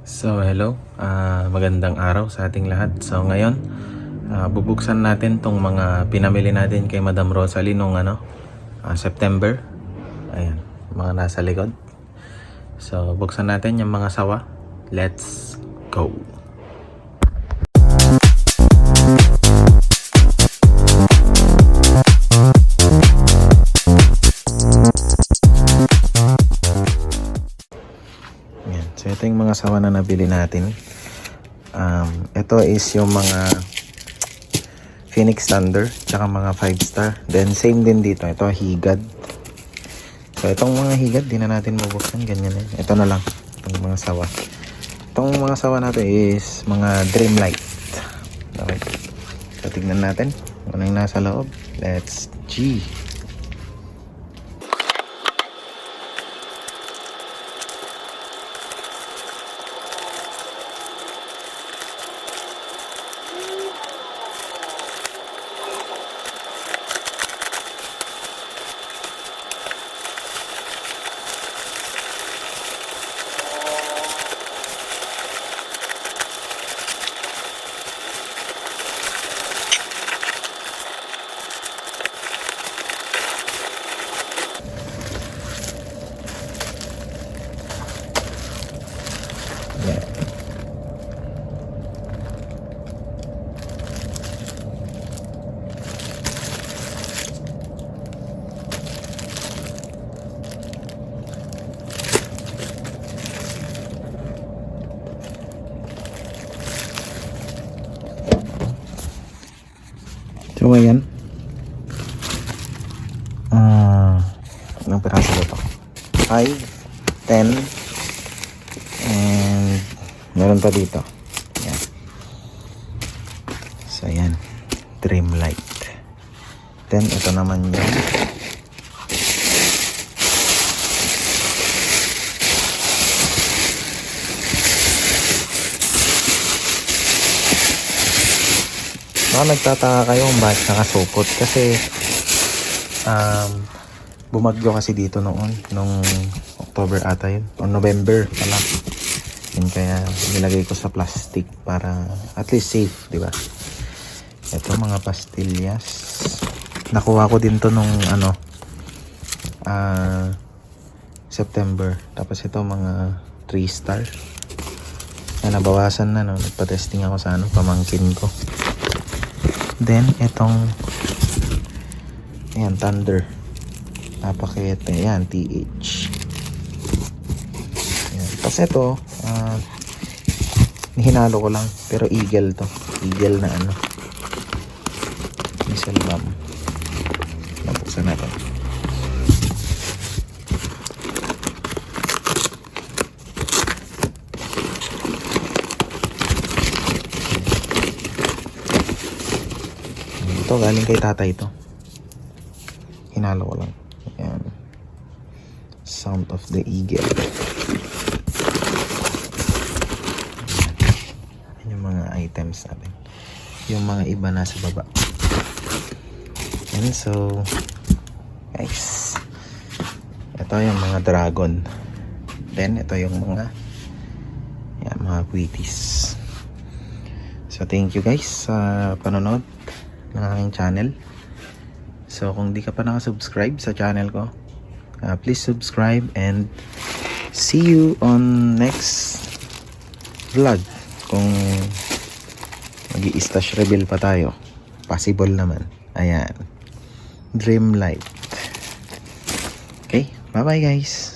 So hello, magandang araw sa ating lahat. So ngayon, bubuksan natin tong mga pinamili natin kay Madam Rosalie nung September. Ayan, mga nasa likod. So buksan natin yung mga sawa. Let's go! Ayan, so ito yung mga sawa na nabili natin. Ito is yung mga Phoenix Thunder tsaka mga 5 star. Then same din dito, ito higad. So itong mga higad di na natin mabuksan, ganyan eh. Ito na lang, itong mga sawa. Itong mga sawa natin is mga Dreamlight. Okay, so tignan natin kung ano yung nasa loob. Let's G. Yeah. So ayan, ilang piraso ba ito? 5, 10, and meron pa dito. Ayan. So ayan, Dreamlight. Then ito naman yung baka nagtataka kayo kung bakit nakasupot kasi bumagyo kasi dito noon nung October ata yun o November pala. Yun kaya nilagay ko sa plastic para at least safe, di ba? Ito mga pastillas. Nakuha ko din to nung September. Tapos ito mga 3 star. Na nabawasan na no. Nagpa-testing ako sa pamangkin ko. Then itong ayan, Thunder. Napakete. Ayan, TH. Ayan. Tapos ito hinalo ko lang. Pero Eagle to. Eagle na missile bomb. Nabuksan natin. Ito galing kay tatay ito. Hinalo ko lang. Ayan. Sound of the Eagle. Ayan yung mga items natin. Yung mga iba nasa baba. And so guys, ito yung mga dragon. Then ito yung mga Wheaties. So thank you guys sa panonood ng aking channel. So kung di ka pa nakasubscribe sa channel ko, please subscribe and see you on next vlog. Kung mag-i-stash reveal pa tayo, possible naman. Ayan, Dreamlight. Okay, bye bye guys.